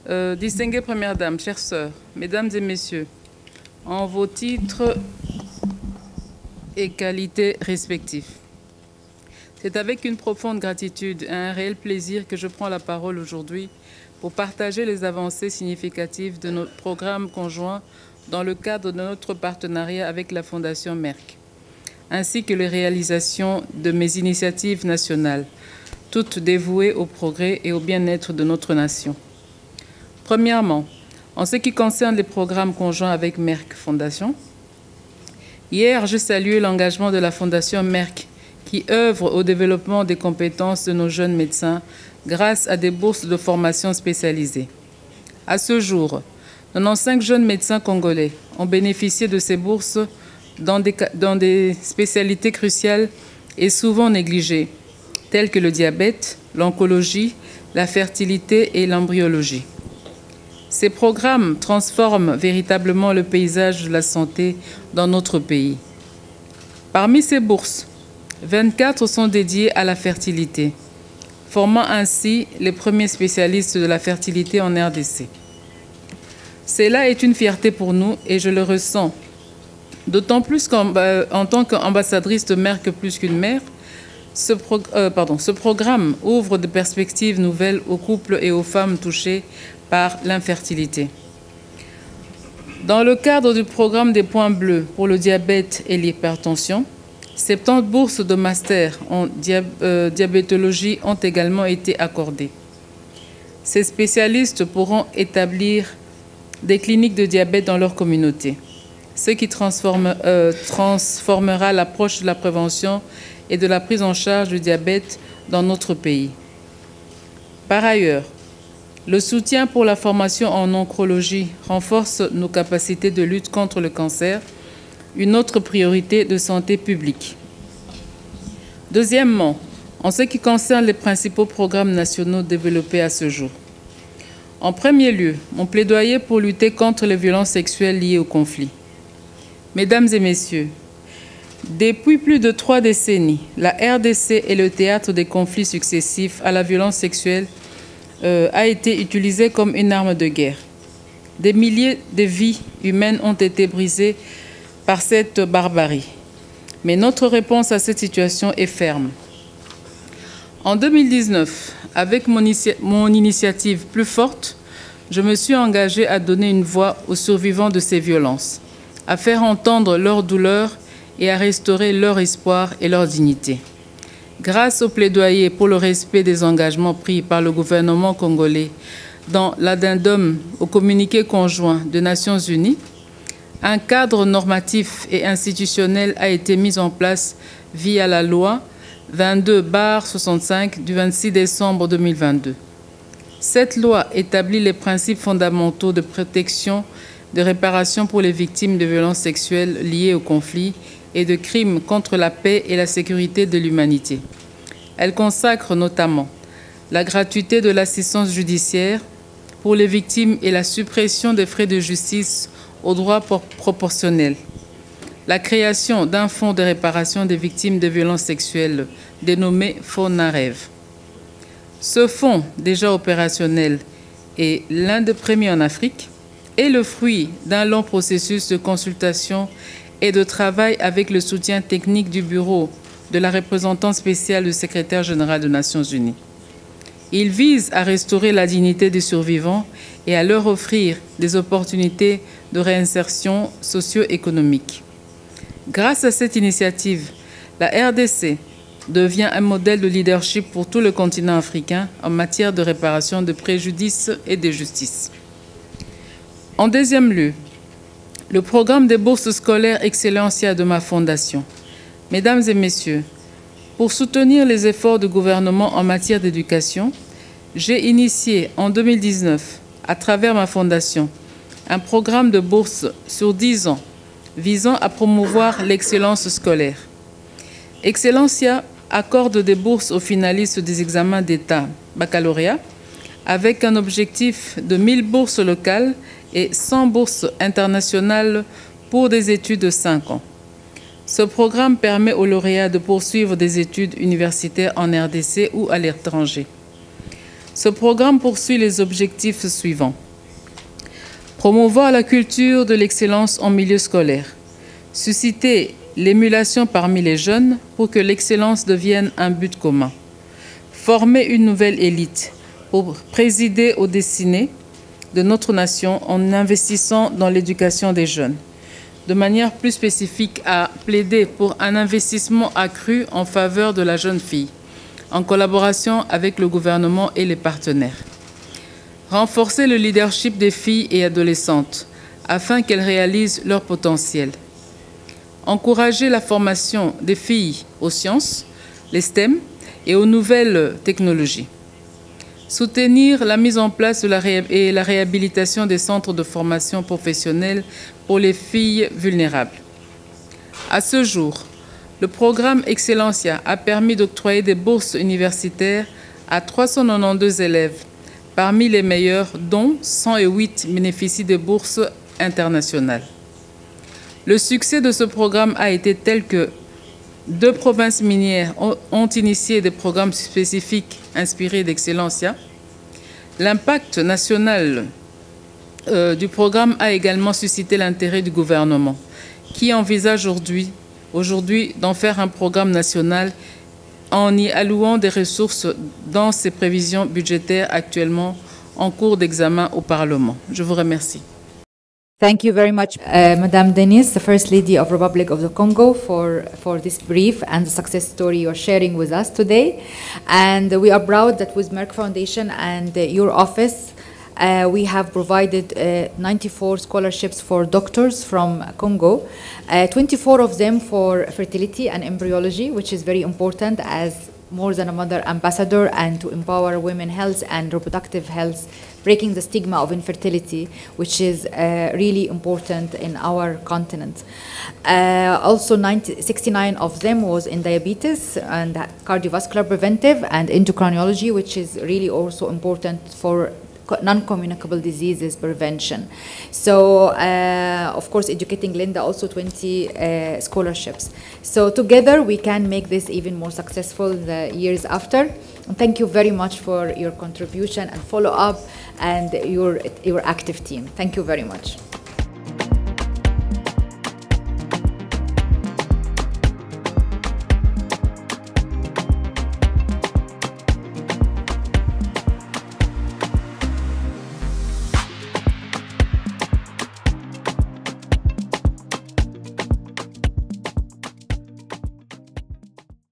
Distinguée Première Dame, chères sœurs, Mesdames et Messieurs, en vos titres et qualités respectifs, c'est avec une profonde gratitude et un réel plaisir que je prends la parole aujourd'hui pour partager les avancées significatives de notre programme conjoint dans le cadre de notre partenariat avec la Fondation Merck, ainsi que les réalisations de mes initiatives nationales, toutes dévouées au progrès et au bien-être de notre nation. Premièrement, en ce qui concerne les programmes conjoints avec Merck Fondation, hier, je saluais l'engagement de la Fondation Merck qui œuvre au développement des compétences de nos jeunes médecins grâce à des bourses de formation spécialisées. À ce jour, 95 jeunes médecins congolais ont bénéficié de ces bourses dans des spécialités cruciales et souvent négligées, telles que le diabète, l'oncologie, la fertilité et l'embryologie. Ces programmes transforment véritablement le paysage de la santé dans notre pays. Parmi ces bourses, 24 sont dédiées à la fertilité, formant ainsi les premiers spécialistes de la fertilité en RDC. Cela est une fierté pour nous et je le ressens, d'autant plus qu'en tant qu'ambassadrice de Merck plus qu'une mère, ce programme ouvre de perspectives nouvelles aux couples et aux femmes touchées par l'infertilité. Dans le cadre du programme des points bleus pour le diabète et l'hypertension, 70 bourses de master en diabétologie ont également été accordées. Ces spécialistes pourront établir des cliniques de diabète dans leur communauté, ce qui transformera l'approche de la prévention et de la prise en charge du diabète dans notre pays. Par ailleurs, le soutien pour la formation en oncologie renforce nos capacités de lutte contre le cancer, une autre priorité de santé publique. Deuxièmement, en ce qui concerne les principaux programmes nationaux développés à ce jour. En premier lieu, mon plaidoyer pour lutter contre les violences sexuelles liées au conflit. Mesdames et Messieurs, depuis plus de 3 décennies, la RDC est le théâtre des conflits successifs à la violence sexuelle a été utilisée comme une arme de guerre. Des milliers de vies humaines ont été brisées par cette barbarie. Mais notre réponse à cette situation est ferme. En 2019, avec mon initiative Plus forte, je me suis engagée à donner une voix aux survivants de ces violences, à faire entendre leur douleur et à restaurer leur espoir et leur dignité. Grâce au plaidoyer pour le respect des engagements pris par le gouvernement congolais dans l'addendum au communiqué conjoint des Nations Unies, un cadre normatif et institutionnel a été mis en place via la loi 22/65 du 26 décembre 2022. Cette loi établit les principes fondamentaux de protection, de réparation pour les victimes de violences sexuelles liées au conflit et de crimes contre la paix et la sécurité de l'humanité. Elle consacre notamment la gratuité de l'assistance judiciaire pour les victimes et la suppression des frais de justice au droit proportionnel, la création d'un fonds de réparation des victimes de violences sexuelles dénommé FONAREV. Ce fonds, déjà opérationnel et l'un des premiers en Afrique, est le fruit d'un long processus de consultation et de travail avec le soutien technique du bureau de la représentante spéciale du secrétaire général des Nations Unies. Il vise à restaurer la dignité des survivants et à leur offrir des opportunités de réinsertion socio-économique. Grâce à cette initiative, la RDC devient un modèle de leadership pour tout le continent africain en matière de réparation de préjudices et de justice. En deuxième lieu, le programme des bourses scolaires Excellencia de ma fondation. Mesdames et Messieurs, pour soutenir les efforts du gouvernement en matière d'éducation, j'ai initié en 2019, à travers ma fondation, un programme de bourse sur 10 ans visant à promouvoir l'excellence scolaire. Excellencia accorde des bourses aux finalistes des examens d'État baccalauréat avec un objectif de 1000 bourses locales et 100 bourses internationales pour des études de 5 ans. Ce programme permet aux lauréats de poursuivre des études universitaires en RDC ou à l'étranger. Ce programme poursuit les objectifs suivants. Promouvoir la culture de l'excellence en milieu scolaire. Susciter l'émulation parmi les jeunes pour que l'excellence devienne un but commun. Former une nouvelle élite pour présider aux destinées de notre nation en investissant dans l'éducation des jeunes. De manière plus spécifique, à plaider pour un investissement accru en faveur de la jeune fille, en collaboration avec le gouvernement et les partenaires. Renforcer le leadership des filles et adolescentes afin qu'elles réalisent leur potentiel. Encourager la formation des filles aux sciences, les STEM et aux nouvelles technologies. Soutenir la mise en place et la réhabilitation des centres de formation professionnelle pour les filles vulnérables. À ce jour, le programme Excellencia a permis d'octroyer des bourses universitaires à 392 élèves, parmi les meilleurs, dont 108 bénéficient de bourses internationales. Le succès de ce programme a été tel que 2 provinces minières ont initié des programmes spécifiques inspirés d'Excellencia. L'impact national du programme a également suscité l'intérêt du gouvernement, qui envisage aujourd'hui d'en faire un programme national en y allouant des ressources dans ses prévisions budgétaires actuellement en cours d'examen au Parlement. Je vous remercie. Thank you very much, Madame Denise, the First Lady of Republic of the Congo, for this brief and the success story you're sharing with us today. And we are proud that with Merck Foundation and your office, we have provided 94 scholarships for doctors from Congo, 24 of them for fertility and embryology, which is very important as more than a mother ambassador and to empower women's health and reproductive health, breaking the stigma of infertility, which is really important in our continent. Also 69 of them was in diabetes and cardiovascular preventive and endocrinology, which is really also important for non-communicable diseases prevention. So, of course, educating Linda, also 20 scholarships. So together we can make this even more successful the years after. And thank you very much for your contribution and follow-up and your active team. Thank you very much.